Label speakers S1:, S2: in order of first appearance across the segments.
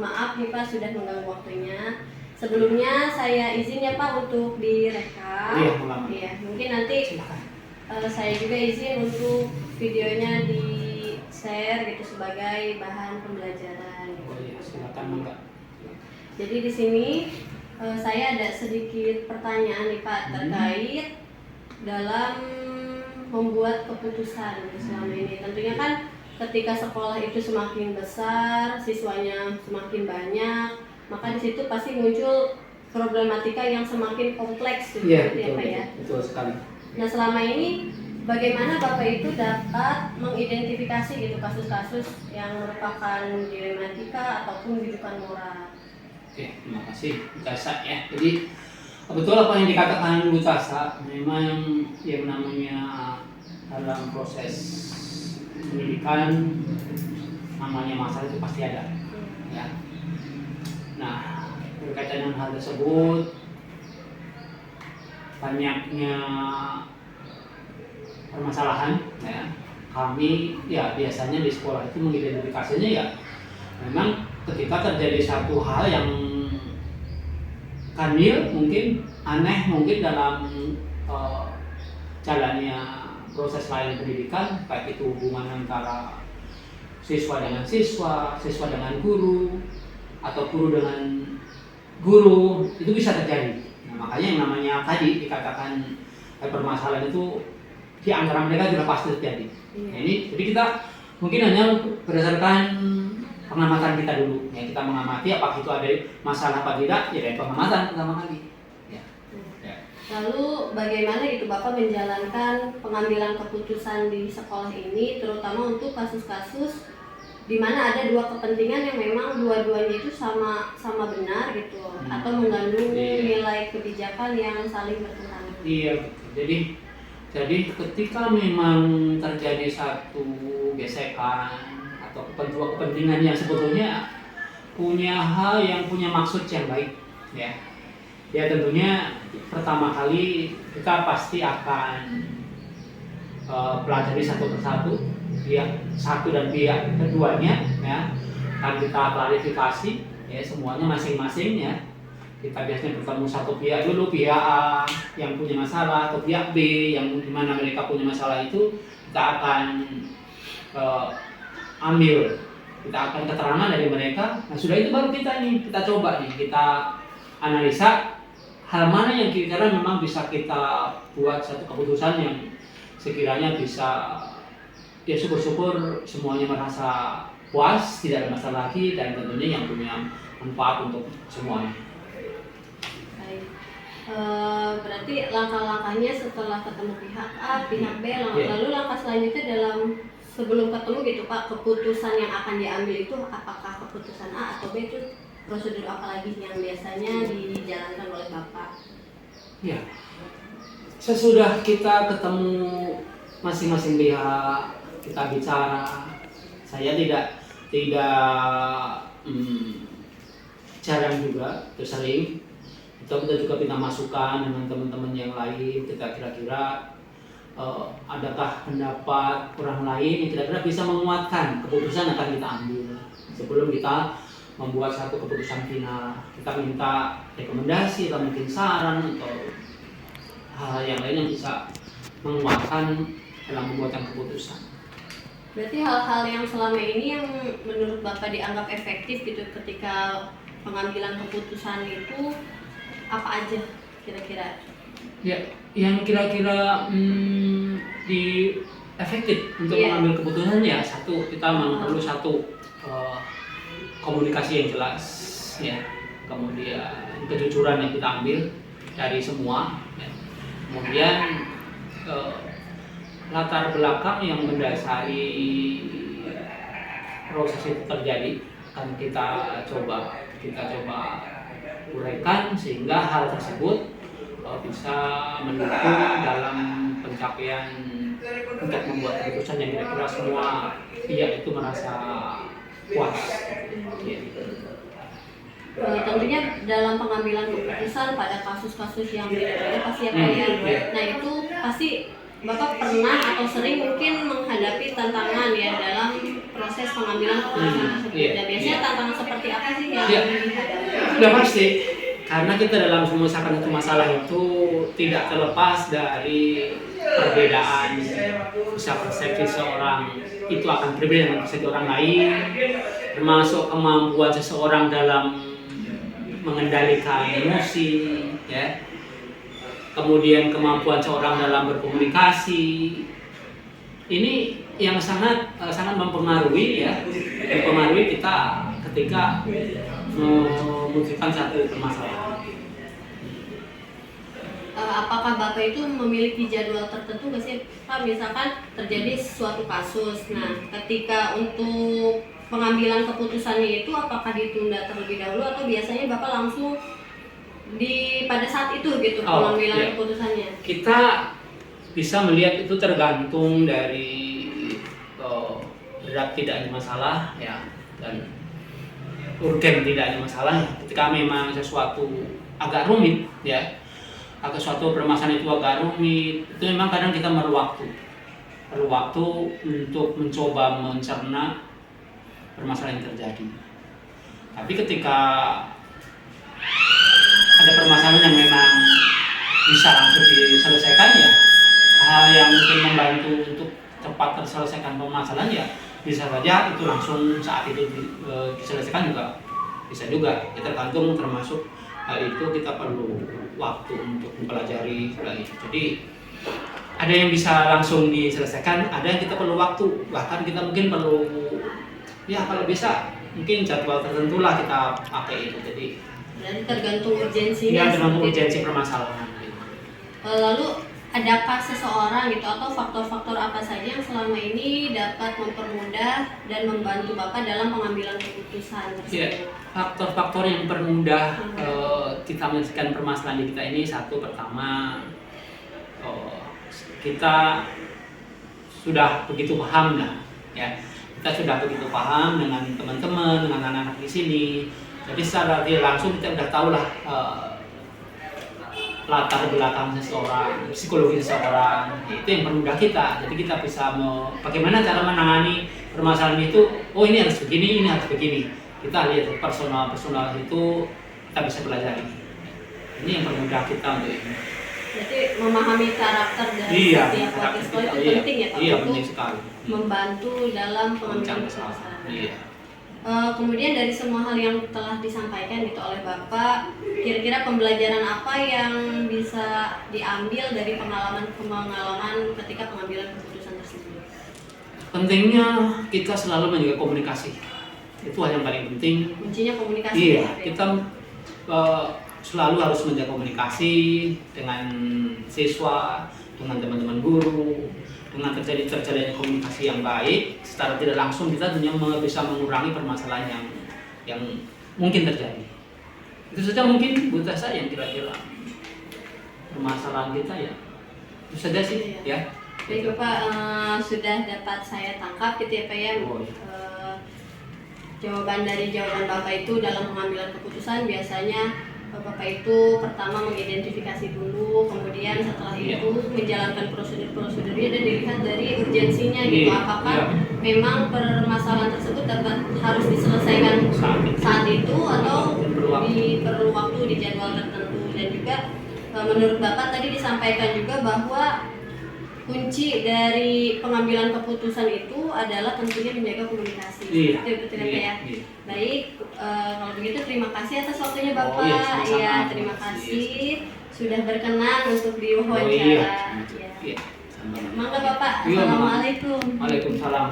S1: maaf nih Pak sudah mengganggu waktunya. Sebelumnya saya izin ya Pak untuk direkam. Iya, mungkin nanti saya juga izin untuk videonya di share gitu sebagai bahan pembelajaran.
S2: Oh iya, silakan Mbak.
S1: Jadi di sini saya ada sedikit pertanyaan nih Pak terkait dalam membuat keputusan selama ini. Tentunya kan ketika sekolah itu semakin besar, siswanya semakin banyak, maka di situ pasti muncul problematika yang semakin kompleks gitu
S2: ya,
S1: ya Pak ya.
S2: Betul sekali.
S1: Nah selama ini bagaimana Bapak itu dapat mengidentifikasi gitu kasus-kasus yang merupakan dilematika ataupun rujukan moral?
S2: Oke, terima kasih Bu Tasa ya. Jadi betul apa yang dikatakan Bu Tasa, memang yang namanya dalam proses pendidikan namanya masalah itu pasti ada. Ya. Nah, berkaitan dengan hal tersebut, banyaknya permasalahan ya. Kami ya biasanya di sekolah itu mengidentifikasinya ya memang ketika terjadi satu hal yang kanil mungkin aneh mungkin dalam jalannya proses lain pendidikan, baik itu hubungan antara siswa dengan siswa, siswa dengan guru, atau guru dengan guru, itu bisa terjadi. Nah, makanya yang namanya tadi dikatakan permasalahan itu di antara mereka sudah pasti terjadi. Nah, ini jadi kita mungkin hanya berdasarkan pengamatan kita dulu. Ya, kita mengamati apakah itu ada masalah apa tidak, ya dari pengamatan pertama kali. Ya. Ya.
S1: Lalu bagaimana gitu Bapak menjalankan pengambilan keputusan di sekolah ini, terutama untuk kasus-kasus di mana ada dua kepentingan yang memang dua-duanya itu sama benar gitu, atau mengandung nilai kebijakan yang saling bertentangan.
S2: Iya, jadi ketika memang terjadi satu gesekan atau dua kepentingan yang sebetulnya punya hal yang punya maksud yang baik, ya tentunya pertama kali kita pasti akan pelajari satu persatu pihak satu dan pihak keduanya, ya akan kita klarifikasi ya semuanya masing-masing ya. Kita biasanya bertemu satu pihak dulu, pihak A yang punya masalah atau pihak B yang dimana mereka punya masalah itu kita akan ambil, kita akan keterangan dari mereka. Nah sudah itu baru kita coba nih, kita analisa hal mana yang kira-kira memang bisa kita buat satu keputusan yang sekiranya bisa ya syukur-syukur semuanya merasa puas, tidak ada masalah lagi, dan tentunya yang punya manfaat untuk semuanya.
S1: Baik. Berarti langkah-langkahnya setelah ketemu pihak A, pihak B, lalu langkah selanjutnya dalam sebelum ketemu gitu Pak, keputusan yang akan diambil itu apakah keputusan A atau B, itu prosedur apa lagi yang biasanya dijalankan oleh Bapak?
S2: Ya, sesudah kita ketemu masing-masing pihak, kita bicara, saya tidak jarang juga, sering kita juga minta masukan dengan teman-teman yang lain, kita kira-kira adakah pendapat orang lain yang kira-kira bisa menguatkan keputusan yang akan kita ambil. Sebelum kita membuat satu keputusan final, kita minta rekomendasi atau mungkin saran atau hal yang lain yang bisa menguatkan dalam membuat keputusan.
S1: Berarti hal-hal yang selama ini yang menurut Bapak dianggap efektif gitu ketika pengambilan keputusan itu apa aja kira-kira?
S2: Ya, yang kira-kira di efektif untuk mengambil keputusan ya satu, kita memang perlu satu komunikasi yang jelas, ya, kemudian kejujuran yang kita ambil dari semua, ya. Kemudian latar belakang yang mendasari proses itu terjadi akan kita coba uraikan sehingga hal tersebut bisa mendukung dalam pencapaian untuk membuat keputusan yang kira-kira semua pihak itu merasa puas.
S1: Tentunya dalam pengambilan keputusan pada kasus-kasus yang beda-beda pasti ya Pak ya. Nah itu pasti Bapak pernah atau sering mungkin menghadapi tantangan ya dalam proses pengambilan keputusan tersebut. Dan biasanya tantangan seperti apa sih yang
S2: Ya,
S1: dihadapi?
S2: sudah pasti. Karena kita dalam menyelesaikan satu masalah itu tidak terlepas dari perbedaan, bisa persepsi seorang itu akan berbeda dengan persepsi orang lain, termasuk kemampuan seseorang dalam mengendalikan emosi, ya. Kemudian kemampuan seorang dalam berkomunikasi. Ini yang sangat mempengaruhi, ya, mempengaruhi kita ketika memutuskan satu permasalahan.
S1: Apakah Bapak itu memiliki jadwal tertentu nggak sih Pak? Misalkan terjadi suatu kasus, nah ketika untuk pengambilan keputusannya itu apakah ditunda terlebih dahulu atau biasanya Bapak langsung pada saat itu gitu pengambilan
S2: Iya.
S1: keputusannya?
S2: Kita bisa melihat itu tergantung dari berat tidaknya masalah, ya, dan urgen tidaknya masalah. Ketika memang sesuatu agak rumit, ya, atau suatu permasalahan itu agak rumit, itu memang kadang kita perlu waktu untuk mencoba mencerna permasalahan yang terjadi. Tapi ketika ada permasalahan yang memang bisa langsung diselesaikan, ya, hal yang mungkin membantu untuk cepat terselesaikan permasalahan, ya, bisa saja itu langsung saat itu diselesaikan juga bisa juga. Kita tergantung, termasuk hal itu kita perlu waktu untuk mempelajari hal itu. Jadi ada yang bisa langsung diselesaikan, ada yang kita perlu waktu, bahkan kita mungkin perlu, ya, kalau bisa mungkin jadwal tertentu lah kita pakai itu. Jadi
S1: tergantung urgensinya.
S2: ya, tergantung urgensi permasalahan.
S1: Lalu adakah seseorang gitu atau faktor-faktor apa saja yang selama ini dapat mempermudah dan membantu Bapak dalam pengambilan keputusan tersebut?
S2: Ya, faktor-faktor yang mempermudah kita menyelesaikan permasalahan kita ini, satu, pertama, kita sudah begitu paham lah, ya. Kita sudah begitu paham dengan teman-teman, dengan anak-anak di sini. Jadi secara tidak langsung kita sudah tahu lah latar belakang seseorang, psikologi seseorang. Itu yang mempermudah kita. Jadi kita bisa bagaimana cara menangani permasalahan itu. Oh, ini harus begini, ini harus begini. Kita lihat personal itu kita bisa pelajari. Ini yang mempermudah kita untuk ini.
S1: Jadi memahami karakter dari setiap wakil sekolah itu penting ya Pak, untuk
S2: penting sekali.
S1: membantu dalam pengambilan keputusan.
S2: Iya.
S1: Kemudian dari semua hal yang telah disampaikan gitu oleh Bapak, kira-kira pembelajaran apa yang bisa diambil dari pengalaman ketika pengambilan keputusan tersebut?
S2: Pentingnya kita selalu menjaga komunikasi. Itu hal yang paling penting.
S1: Kuncinya komunikasi.
S2: Iya,
S1: ya?
S2: kita selalu harus menjaga komunikasi dengan siswa, dengan teman-teman guru, dengan terjadi komunikasi yang baik. Secara tidak langsung kita hanya bisa mengurangi permasalahan yang mungkin terjadi. Itu saja mungkin Bu Tessa yang kira-kira permasalahan kita, ya. Itu saja sih, ya.
S1: Baik Bapak, sudah dapat saya tangkap gitu ya Pak ya. Jawaban Bapak itu dalam pengambilan keputusan biasanya Bapak itu pertama mengidentifikasi dulu, kemudian setelah itu menjalankan prosedur-prosedurnya dan dilihat dari urgensinya gitu. Apakah memang permasalahan tersebut harus diselesaikan saat itu atau perlu waktu di jadwal tertentu. Dan juga menurut Bapak tadi disampaikan juga bahwa kunci dari pengambilan keputusan itu adalah tentunya menjaga komunikasi. Betul ya. Baik, kalau begitu terima kasih atas waktunya Bapak. Iya, terima kasih sudah berkenan untuk diwawancara. Mangga Bapak. Assalamualaikum.
S2: Waalaikumsalam.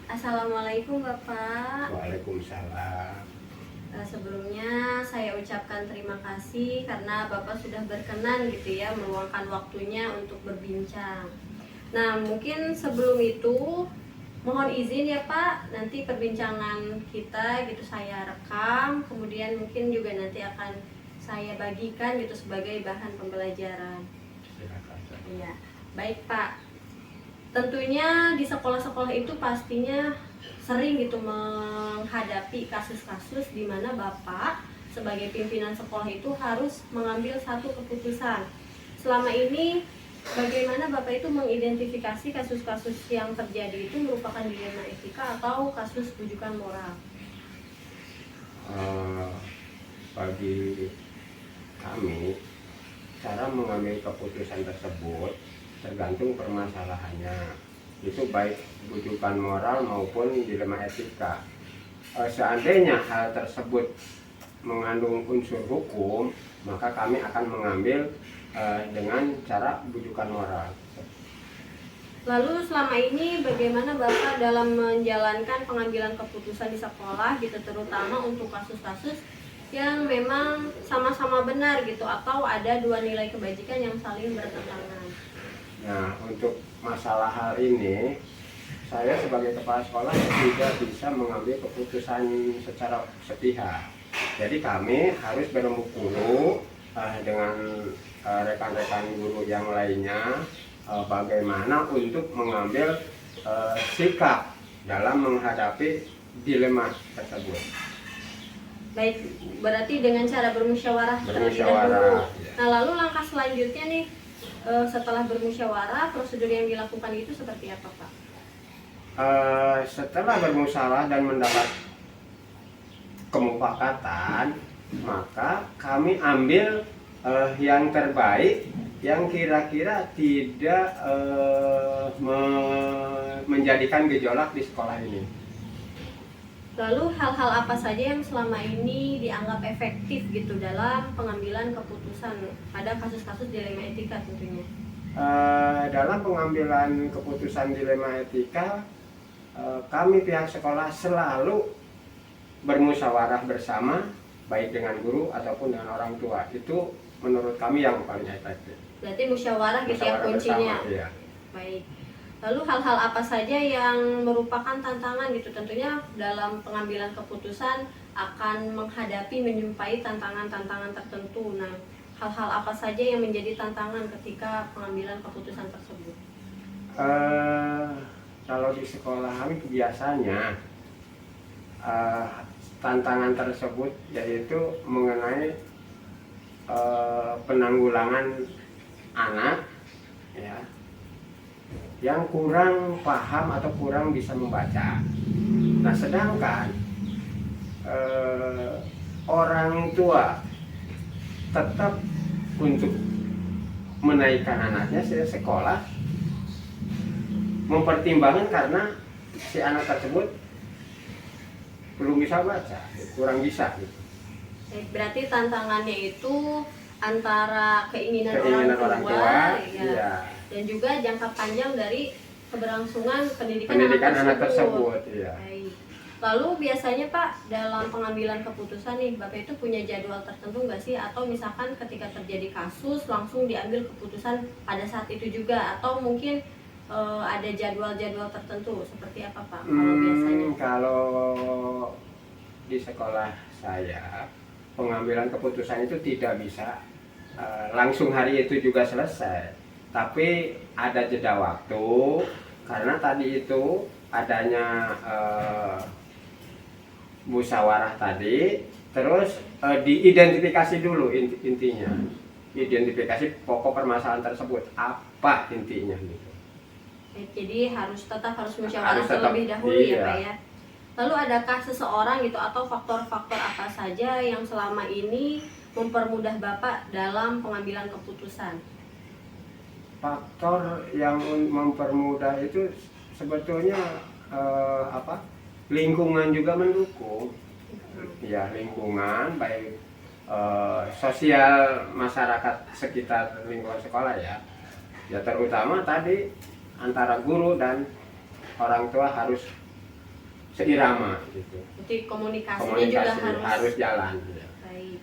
S1: Assalamualaikum Bapak.
S3: Waalaikumsalam.
S1: Sebelumnya saya ucapkan terima kasih karena Bapak sudah berkenan gitu ya meluangkan waktunya untuk berbincang. Nah, mungkin sebelum itu mohon izin ya Pak, nanti perbincangan kita gitu saya rekam, kemudian mungkin juga nanti akan saya bagikan gitu sebagai bahan pembelajaran. Iya, baik Pak. Tentunya di sekolah-sekolah itu pastinya sering gitu menghadapi kasus-kasus di mana Bapak sebagai pimpinan sekolah itu harus mengambil satu keputusan. Selama ini bagaimana Bapak itu mengidentifikasi kasus-kasus yang terjadi itu merupakan dilema etika atau kasus rujukan moral?
S3: bagi kami cara mengambil keputusan tersebut tergantung permasalahannya, itu baik bujukan moral maupun dilema etika. Seandainya hal tersebut mengandung unsur hukum, maka kami akan mengambil dengan cara bujukan moral.
S1: Lalu selama ini bagaimana Bapak dalam menjalankan pengambilan keputusan di sekolah gitu, terutama untuk kasus-kasus yang memang sama-sama benar gitu, atau ada dua nilai kebajikan yang saling bertentangan?
S3: Nah, untuk masalah hal ini, saya sebagai kepala sekolah tidak bisa mengambil keputusan secara sepihak. Jadi kami harus berembuk dulu dengan rekan-rekan guru yang lainnya, bagaimana untuk mengambil sikap dalam menghadapi dilema tersebut.
S1: Baik, berarti dengan cara bermusyawarah terlebih dahulu.
S3: Ya.
S1: Nah, lalu langkah selanjutnya nih, setelah bermusyawarah, prosedur yang dilakukan itu seperti apa, Pak?
S3: Setelah bermusyawarah dan mendapat kemufakatan, maka kami ambil yang terbaik, yang kira-kira tidak menjadikan gejolak di sekolah ini.
S1: Lalu hal-hal apa saja yang selama ini dianggap efektif gitu dalam pengambilan keputusan pada kasus-kasus dilema etika tentunya?
S3: Dalam pengambilan keputusan dilema etika, kami pihak sekolah selalu bermusyawarah bersama, baik dengan guru ataupun dengan orang tua. Itu menurut kami yang paling efektif.
S1: Berarti musyawarah gitu ya kuncinya.
S3: Bersama, iya.
S1: Baik. Lalu hal-hal apa saja yang merupakan tantangan gitu, tentunya dalam pengambilan keputusan akan menghadapi, menyumpai tantangan-tantangan tertentu. Nah, hal-hal apa saja yang menjadi tantangan ketika pengambilan keputusan tersebut?
S3: Kalau di sekolah kami biasanya tantangan tersebut yaitu mengenai penanggulangan anak ya, yang kurang paham atau kurang bisa membaca. Nah, sedangkan orang tua tetap untuk menaikkan anaknya ke sekolah, mempertimbangkan karena si anak tersebut belum bisa baca, kurang bisa gitu.
S1: Berarti tantangannya itu antara keinginan
S3: Orang tua,
S1: ya,
S3: iya,
S1: dan juga jangka panjang dari keberlangsungan pendidikan
S3: anak tersebut. Iya.
S1: Baik. Lalu biasanya Pak, dalam pengambilan keputusan nih, Bapak itu punya jadwal tertentu nggak sih? Atau misalkan ketika terjadi kasus langsung diambil keputusan pada saat itu juga? Atau mungkin ada jadwal-jadwal tertentu? Seperti apa Pak kalau biasanya?
S3: Kalau di sekolah saya, pengambilan keputusan itu tidak bisa langsung hari itu juga selesai. Tapi ada jeda waktu, karena tadi itu adanya musyawarah tadi, terus diidentifikasi dulu intinya, identifikasi pokok permasalahan tersebut apa intinya gitu.
S1: Jadi tetap harus musyawarah terlebih dahulu, iya. Ya Pak ya. Lalu adakah seseorang gitu atau faktor-faktor apa saja yang selama ini mempermudah Bapak dalam pengambilan keputusan?
S3: Faktor yang mempermudah itu sebetulnya lingkungan juga mendukung. Ya, lingkungan baik sosial masyarakat sekitar lingkungan sekolah ya. Ya, terutama tadi antara guru dan orang tua harus seirama gitu.
S1: Jadi komunikasinya juga
S3: harus jalan. Ya.
S1: Baik.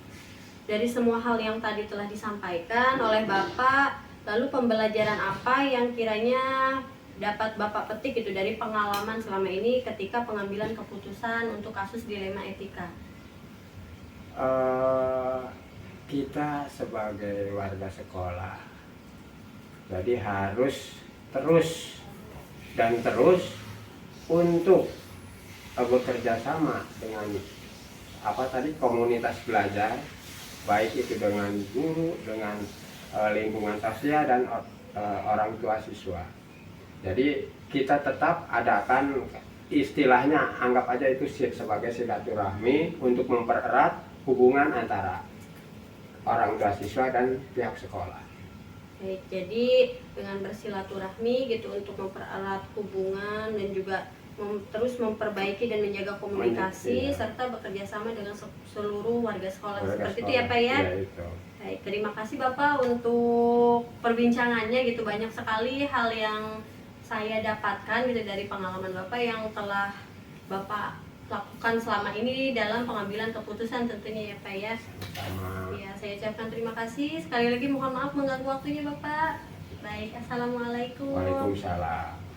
S1: Dari semua hal yang tadi telah disampaikan oleh Bapak, lalu pembelajaran apa yang kiranya dapat Bapak petik itu dari pengalaman selama ini ketika pengambilan keputusan untuk kasus dilema etika?
S3: Kita sebagai warga sekolah, jadi harus terus untuk bekerja sama dengan komunitas belajar, baik itu dengan guru, dengan lingkungan sosial dan orang tua siswa. Jadi kita tetap adakan istilahnya, anggap aja itu sebagai silaturahmi untuk mempererat hubungan antara orang tua siswa dan pihak sekolah.
S1: Baik, jadi dengan bersilaturahmi gitu untuk mempererat hubungan dan juga terus memperbaiki dan menjaga komunikasi
S3: Iya.
S1: serta bekerja sama dengan seluruh warga sekolah.
S3: Warga
S1: Seperti itu
S3: sekolah.
S1: ya Pak ya?
S3: Iya, itu.
S1: Baik, terima kasih Bapak untuk perbincangannya gitu. Banyak sekali hal yang saya dapatkan gitu dari pengalaman Bapak yang telah Bapak lakukan selama ini dalam pengambilan keputusan tentunya ya Pak ya.
S3: Sama.
S1: Ya, saya ucapkan terima kasih. Sekali lagi mohon maaf mengganggu waktunya Bapak. Baik, Assalamualaikum.
S3: Waalaikumsalam.